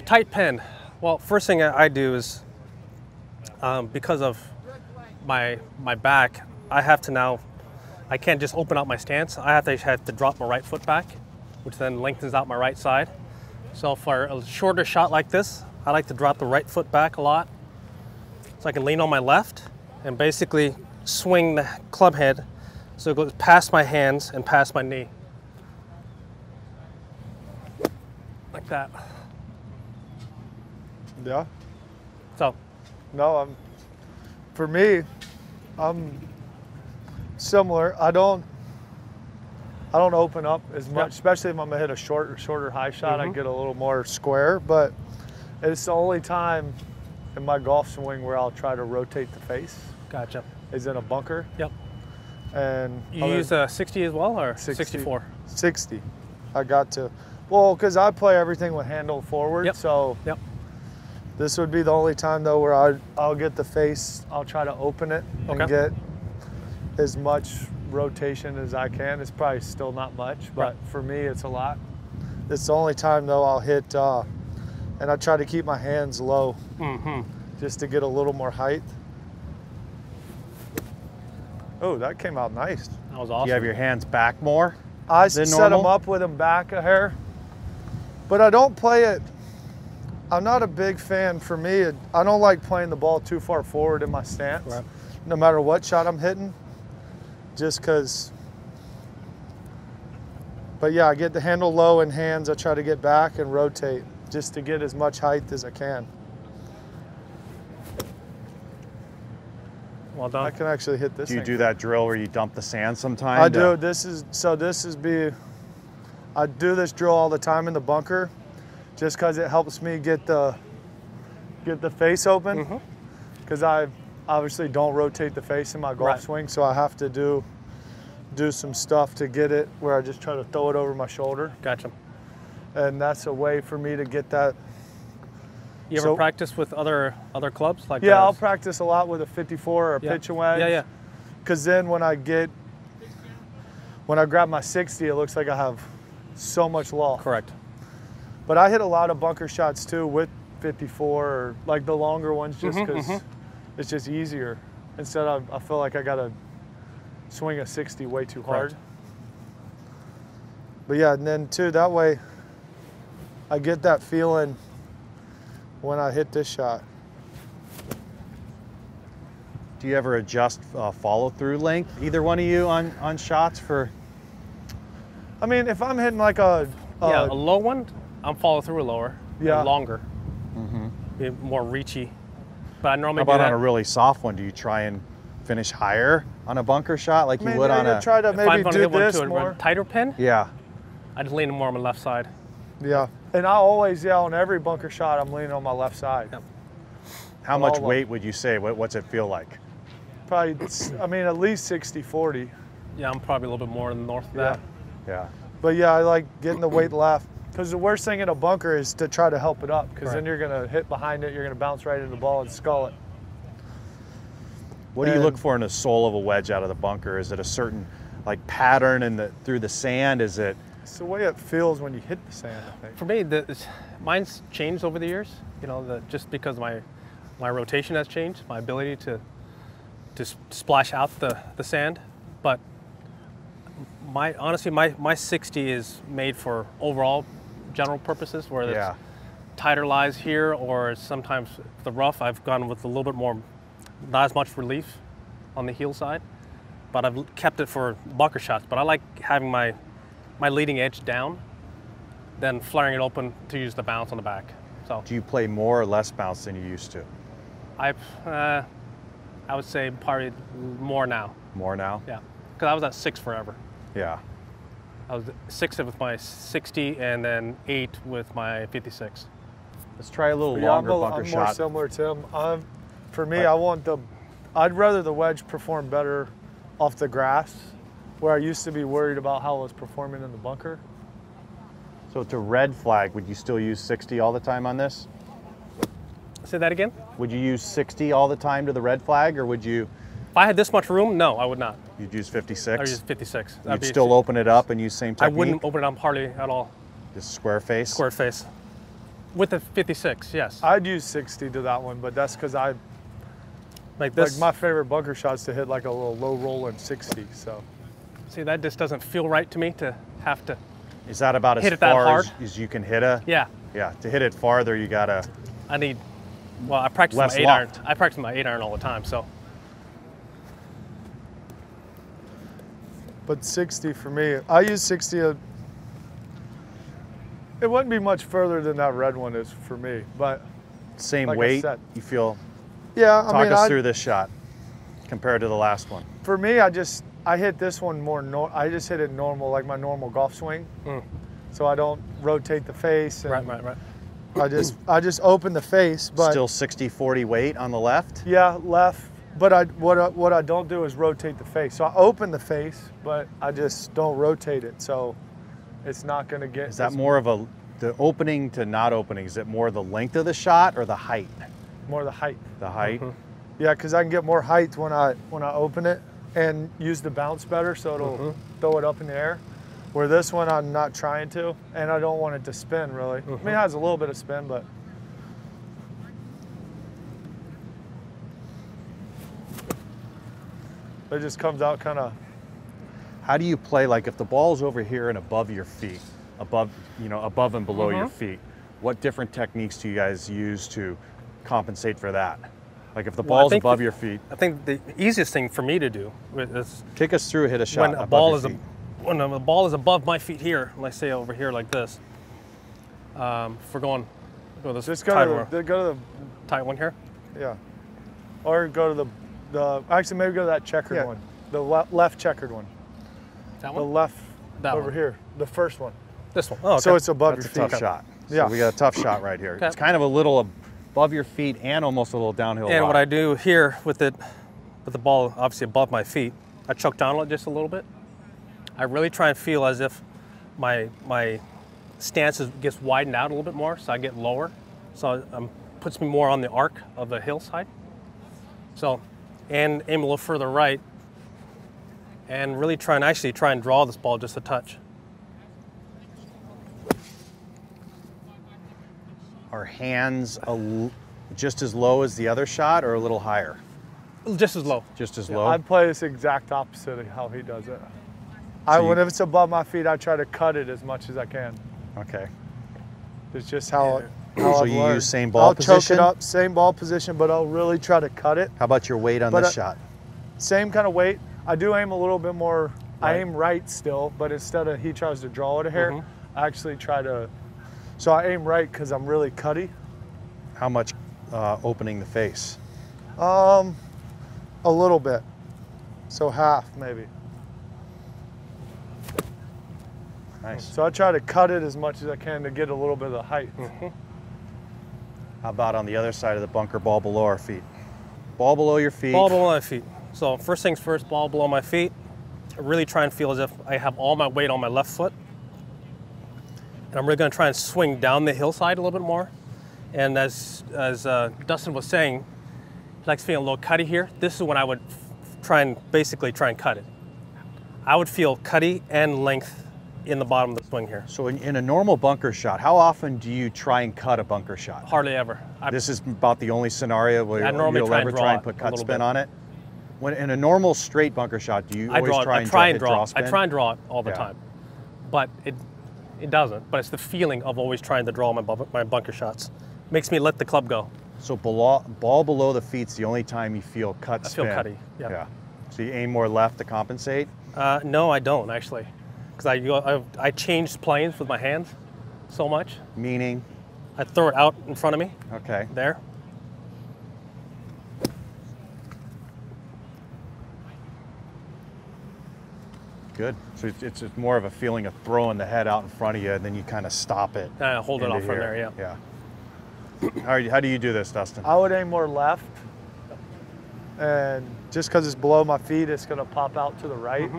tight pin. Well, first thing I do is, because of my back, I have to now, I can't just open out my stance. I have to drop my right foot back, which then lengthens out my right side. So for a shorter shot like this, I like to drop the right foot back a lot, so I can lean on my left and basically swing the club head so it goes past my hands and past my knee. Like that. Yeah. So. No, for me, I'm similar. I don't open up as much, especially if I'm gonna hit a shorter high shot. I get a little more square, but it's the only time in my golf swing where I'll try to rotate the face. Gotcha. Is in a bunker. Yep. And you use a 60 as well, or 64? 60. I got to. Well, because I play everything with handle forward, so this would be the only time though where I'll get the face. I'll try to open it and get as much rotation as I can. It's probably still not much, but for me it's a lot. It's the only time though I'll hit, and I try to keep my hands low, just to get a little more height. Oh, that came out nice. That was awesome. Do you have your hands back more? I set them up with them back a hair, but I don't play it. I'm not a big fan. For me, I don't like playing the ball too far forward in my stance, no matter what shot I'm hitting, just because. But yeah, I get the handle low in hands. I try to get back and rotate just to get as much height as I can. Well done. I can actually hit this. Do you do that drill where you dump the sand sometimes? I do. I do this drill all the time in the bunker, just because it helps me get the face open. Because I obviously don't rotate the face in my golf swing, so I have to do some stuff to get it where I just try to throw it over my shoulder. Gotcha. And that's a way for me to get that. You ever practice with other clubs? Like I'll practice a lot with a 54 or a pitch and wedge. Yeah. Because then when I grab my 60, it looks like I have so much loft. Correct. But I hit a lot of bunker shots too with 54, or like the longer ones, just because it's just easier. Instead I feel like I gotta swing a 60 way too hard. But yeah, and then too, that way I get that feeling when I hit this shot. Do you ever adjust follow-through length, either one of you, on shots for? I mean, if I'm hitting like a low one, I'm follow through lower. Yeah. Longer. Be more reachy. But I normally How about on a really soft one? Do you try and finish higher on a bunker shot like you would on a? Try to maybe do this to more. A tighter pin. Yeah. I just lean more on my left side. Yeah, and I always on every bunker shot I'm leaning on my left side. Yep. How much weight would you say? What's it feel like? Probably, I mean, at least 60-40. Yeah, I'm probably a little bit more north of that. Yeah. But yeah, I like getting the weight left, because the worst thing in a bunker is to try to help it up, because then you're gonna hit behind it, you're gonna bounce right into the ball and skull it. What do you look for in the sole of a wedge out of the bunker? Is it a certain like pattern through the sand? Is it? It's the way it feels when you hit the sand, I think. For me, mine's changed over the years. You know, just because my rotation has changed, my ability to splash out the sand. But honestly, my 60 is made for overall general purposes, where it's tighter lies here, or sometimes the rough, I've gone with a little bit more, not as much relief on the heel side, but I've kept it for bunker shots. But I like having my leading edge down, then flaring it open to use the bounce on the back. So. Do you play more or less bounce than you used to? I would say probably more now. More now? Yeah, because I was at 6 forever. Yeah. I was 6 with my 60 and then 8 with my 56. Let's try a little longer bunker shot. I'm more similar to him. For me, I'd rather the wedge perform better off the grass, where I used to be worried about how I was performing in the bunker. So to red flag, would you still use 60 all the time on this? Say that again? Would you use 60 all the time to the red flag, or would you? If I had this much room, no, I would not. You'd use 56? I would use 56. You'd still open it up and use same technique? I wouldn't open it up hardly at all. Just square face? Square face. With the 56, yes. I'd use 60 to that one, but that's because like this. Like my favorite bunker shot's to hit like a little low rolling 60. So. See, that just doesn't feel right to me to have to. Is that about as far as you can hit a? Yeah. Yeah. To hit it farther, you gotta. I need. Well, I practice my 8-iron. I practice my 8-iron all the time, so. But 60 for me, I use 60. It wouldn't be much further than that red one is for me, but. Same like weight, you feel? Yeah, Talk us through this shot compared to the last one. For me, I hit this one more, I just hit it normal, like my normal golf swing. So I don't rotate the face. And Right. I just open the face, but. Still 60-40 weight on the left? Yeah, left. But what I don't do is rotate the face. So I open the face, but I just don't rotate it. So it's not gonna get. Is that more of the opening to not opening, is it more the length of the shot or the height? More the height. The height? Yeah, because I can get more height when I open it and use the bounce better, so it'll throw it up in the air. Where this one I'm not trying to, and I don't want it to spin really. I mean, it has a little bit of spin, but. It just comes out kind of. How do you play, like if the ball's over here and above your feet, above and below your feet, what different techniques do you guys use to compensate for that? Like if the ball's above your feet. I think the easiest thing for me to do is kick us through, hit a shot. When the ball is above my feet here, let's say over here like this. If we're going, this just tight go to the tight one here. Yeah, or go to the actually maybe go to that checkered one, the left checkered one. That one. The left over here, the first one. This one. Oh, okay. So it's above That's your a feet. tough shot. Yeah. So we got a tough shot right here. It's kind of a little above your feet and almost a little downhill. And what I do here with the ball obviously above my feet, I choke down just a little bit. I really try and feel as if my stance gets widened out a little bit more, so I get lower. So it puts me more on the arc of the hillside. So, and aim a little further right, and really try and draw this ball just a touch. Are hands just as low as the other shot or a little higher? Just as low. Just as low? I play this exact opposite of how he does it. When it's above my feet, I try to cut it as much as I can. Okay. It's just how so I've you learned. use same ball position? I'll choke it up, same ball position, but I'll really try to cut it. How about your weight on this shot? Same kind of weight. I do aim a little bit more, I aim right still, but instead of he tries to draw it a hair, I actually try to, so I aim right because I'm really cutty. How much opening the face? A little bit. So half maybe. Nice. So I try to cut it as much as I can to get a little bit of the height. How about on the other side of the bunker, ball below our feet? Ball below your feet. Ball below my feet. So first things first, ball below my feet. I really try and feel as if I have all my weight on my left foot. And I'm really gonna try and swing down the hillside a little bit more. And as Dustin was saying, he likes feeling a little cutty here. This is when I would basically try and cut it. I would feel cutty and length in the bottom of the swing here. So in a normal bunker shot, how often do you try and cut a bunker shot? Hardly ever. This is about the only scenario where you'll ever try and put cut spin on it? When in a normal straight bunker shot, do you always try and draw spin? I try and draw it all the time, but it doesn't. But it's the feeling of always trying to draw my bunker shots. Makes me let the club go. So ball below the feet's the only time you feel cut spin. I feel cutty, yeah. So you aim more left to compensate? No, I don't actually. Because I change planes with my hands so much. Meaning? I throw it out in front of me. Okay. There. Good. So it's more of a feeling of throwing the head out in front of you, and then you kind of stop it. Hold it off from there, yeah. Yeah. How do you do this, Dustin? I would aim more left, and just because it's below my feet, it's going to pop out to the right.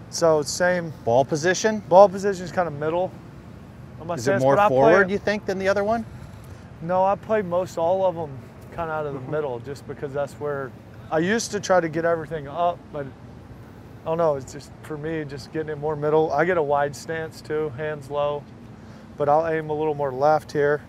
So same. Ball position? Ball position is kind of middle. Is it more forward, you think, than the other one? No, I play most all of them kind of out of the middle, just because that's where I used to try to get everything up, but I don't know, it's just, for me, just getting it more middle. I get a wide stance too, hands low, but I'll aim a little more left here.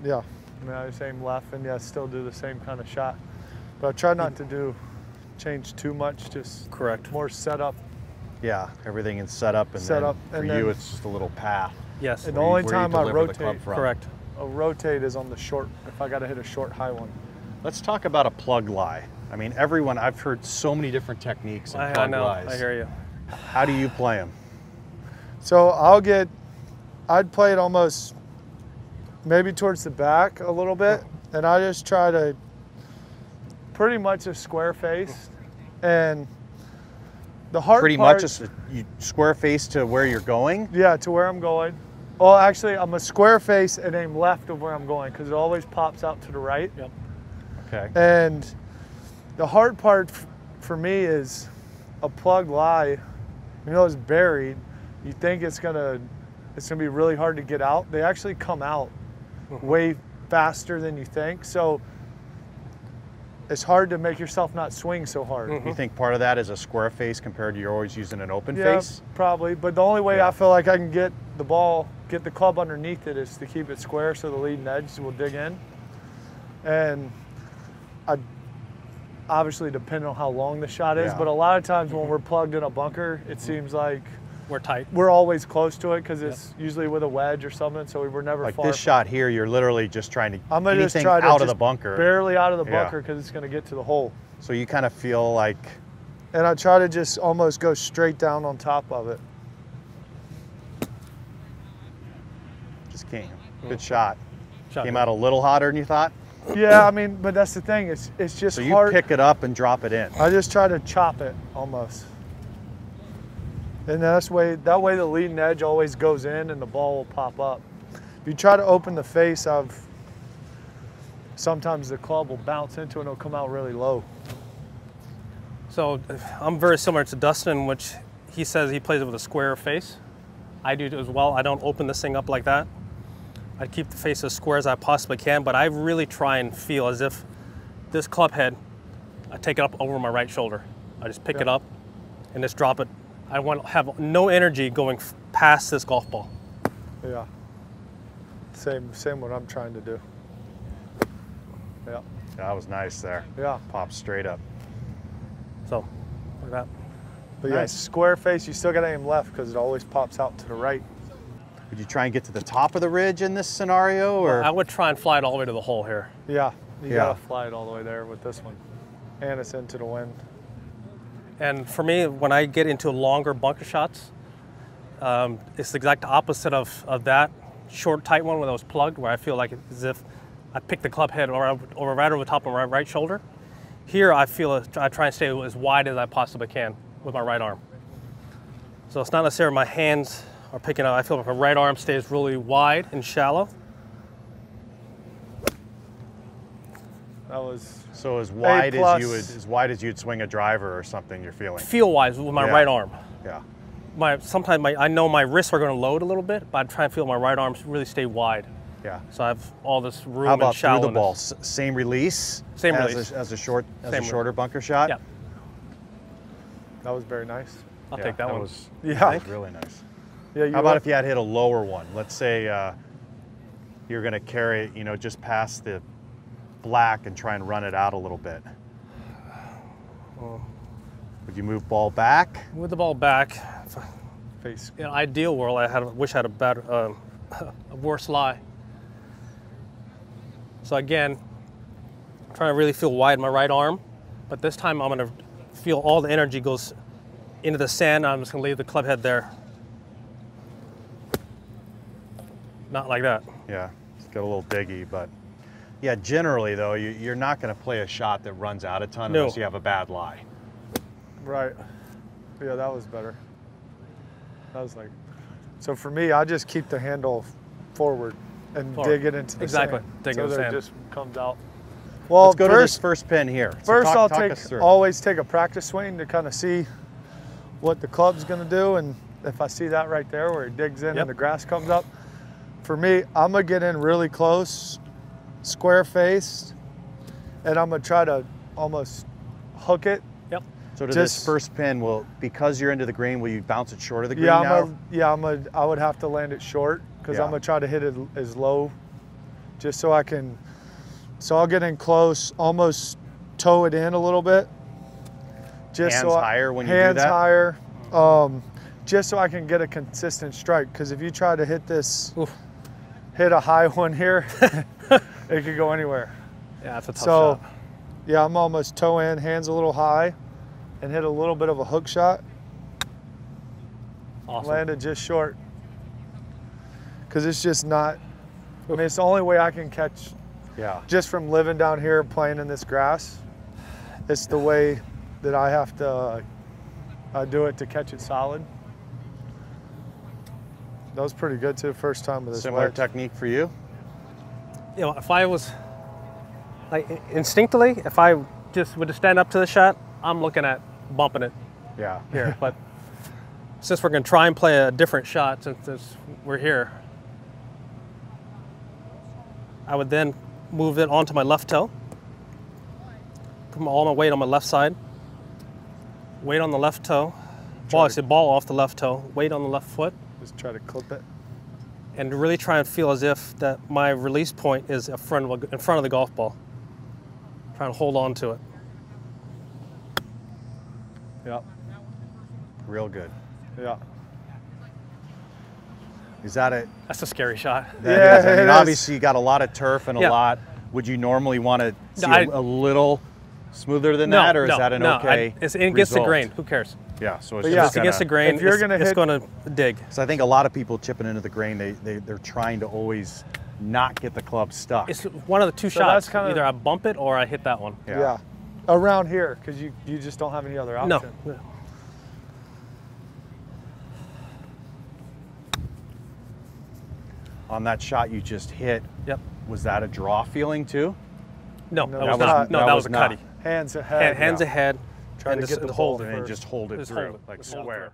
Yeah, I mean, I just aim left and yeah, still do the same kind of shot. But I try not to change too much, just correct. More setup. Yeah, everything is set up, and for you it's just a little path. Yes. And the only time I rotate, correct. I'll rotate is on the short, if I got to hit a short high one. Let's talk about a plug lie. I mean, I've heard so many different techniques and plug lies. I hear you. How do you play them? So I'd play it almost maybe towards the back a little bit, and I just try to pretty much a square face, and the hard pretty part, much you square face to where you're going? Yeah, to where I'm going. Well, actually, I'm a square face and aim left of where I'm going because it always pops out to the right. Yep. Okay. And the hard part for me is a plug lie. You know, it's buried. You think it's gonna be really hard to get out. They actually come out way faster than you think. So it's hard to make yourself not swing so hard. You think part of that is a square face compared to you're always using an open Yeah, face? probably. But the only way I feel like I can get the club underneath it is to keep it square so the leading edge will dig in. And obviously depending on how long the shot is, but a lot of times when we're plugged in a bunker, it seems like we're tight. We're always close to it because it's usually with a wedge or something, so we were never like far. This shot here, you're literally just trying to I'm gonna anything just try to out of the bunker. Barely out of the bunker because it's going to get to the hole. So you kind of feel like... And I try to just almost go straight down on top of it. Just came. Good shot. Came good. Out a little hotter than you thought? Yeah, I mean, but that's the thing. It's just so you hard. Pick it up and drop it in. I just try to chop it almost. And that way the leading edge always goes in and the ball will pop up. If you try to open the face, sometimes the club will bounce into it and it'll come out really low. So I'm very similar to Dustin, in which he says he plays it with a square face. I do as well. I don't open this thing up like that. I keep the face as square as I possibly can, but I really try and feel as if this club head, I take it up over my right shoulder. I just pick it up and just drop it. I want to have no energy going past this golf ball. Yeah. Same what I'm trying to do. Yeah. That was nice there. Yeah. Popped straight up. So, like that. But yeah, square face, you still got to aim left because it always pops out to the right. Would you try and get to the top of the ridge in this scenario, or? Well, I would try and fly it all the way to the hole here. Yeah, you gotta fly it all the way there with this one. And it's into the wind. And for me, when I get into longer bunker shots, it's the exact opposite of that short, tight one when I was plugged, where I feel like it's as if I pick the club head right over the top of my right shoulder. Here, I try and stay as wide as I possibly can with my right arm. So it's not necessarily my hands are picking up. I feel like my right arm stays really wide and shallow. That was so as wide as you'd swing a driver or something. You're feeling feel-wise with my right arm. Yeah. Sometimes I know my wrists are going to load a little bit, but I try and feel my right arm really stay wide. Yeah. So I have all this room. How about and shallowness. through the ball? Same release. Same release as a shorter bunker shot. Yeah. That was very nice. I'll take that one. That was really nice. Yeah. How about if you had hit a lower one? Let's say you're going to carry it, just past the black and try and run it out a little bit. Would you move ball back? With the ball back, face. In an ideal world, wish I had a better, a worse lie. So again, I'm trying to really feel wide in my right arm, but this time I'm going to feel all the energy goes into the sand. I'm just going to leave the club head there. Not like that. Yeah, it's got a little diggy, but yeah, generally though, you're not going to play a shot that runs out a ton unless you have a bad lie. Right. Yeah, that was better. That was so for me, I just keep the handle forward and dig it into the sand. Dig it into the sand. So it just comes out. Well, let's go to this first pin here. First, I'll always take a practice swing to kind of see what the club's going to do, and if I see that right there where it digs in and the grass comes up, for me, I'm going to get in really close, square faced, and I'm going to try to almost hook it. Yep. So to this first pin, because you're into the green, will you bounce it short of the green now? I would have to land it short because I'm going to try to hit it as low just so I can, so I'll get in close, almost toe it in a little bit. Just Hands higher when you do that? Hands higher, just so I can get a consistent strike. Because if you try to hit this, hit a high one here, it could go anywhere. Yeah, that's a tough shot. Yeah, I'm almost toe in, hands a little high, and hit a little bit of a hook shot. Awesome. Landed just short. Because it's just not, I mean, it's the only way I can catch, just from living down here playing in this grass. It's the way that I have to do it to catch it solid. That was pretty good too, first time with this Similar wedge. technique for you? You know, if I was, like, instinctively, if I just would stand up to the shot, I'm looking at bumping it here. But since we're going to try and play a different shot, since we're here, I would then move it onto my left toe, put all my weight on my left side, weight on the left toe, ball off the left toe, weight on the left foot. Just try to clip it. And really try and feel as if that my release point is in front of the golf ball. Try and hold on to it. Yeah. Real good. Yeah. Is that it? That's a scary shot. Yeah, I mean, obviously you got a lot of turf and a lot. Would you normally want to see a little smoother than that, or is that an okay it's against the grain. Who cares? Yeah, so it's just against the grain. If you're gonna it's going to dig. So I think a lot of people chipping into the grain, they're trying to always not get the club stuck. It's one of the two shots. Either I bump it or I hit that one. Yeah. Around here, because you just don't have any other option. No. On that shot you just hit, was that a draw feeling too? No, that was not. No, that was a cutty. Hands ahead. Hands ahead. Try to get the hold it and just hold it through, like square.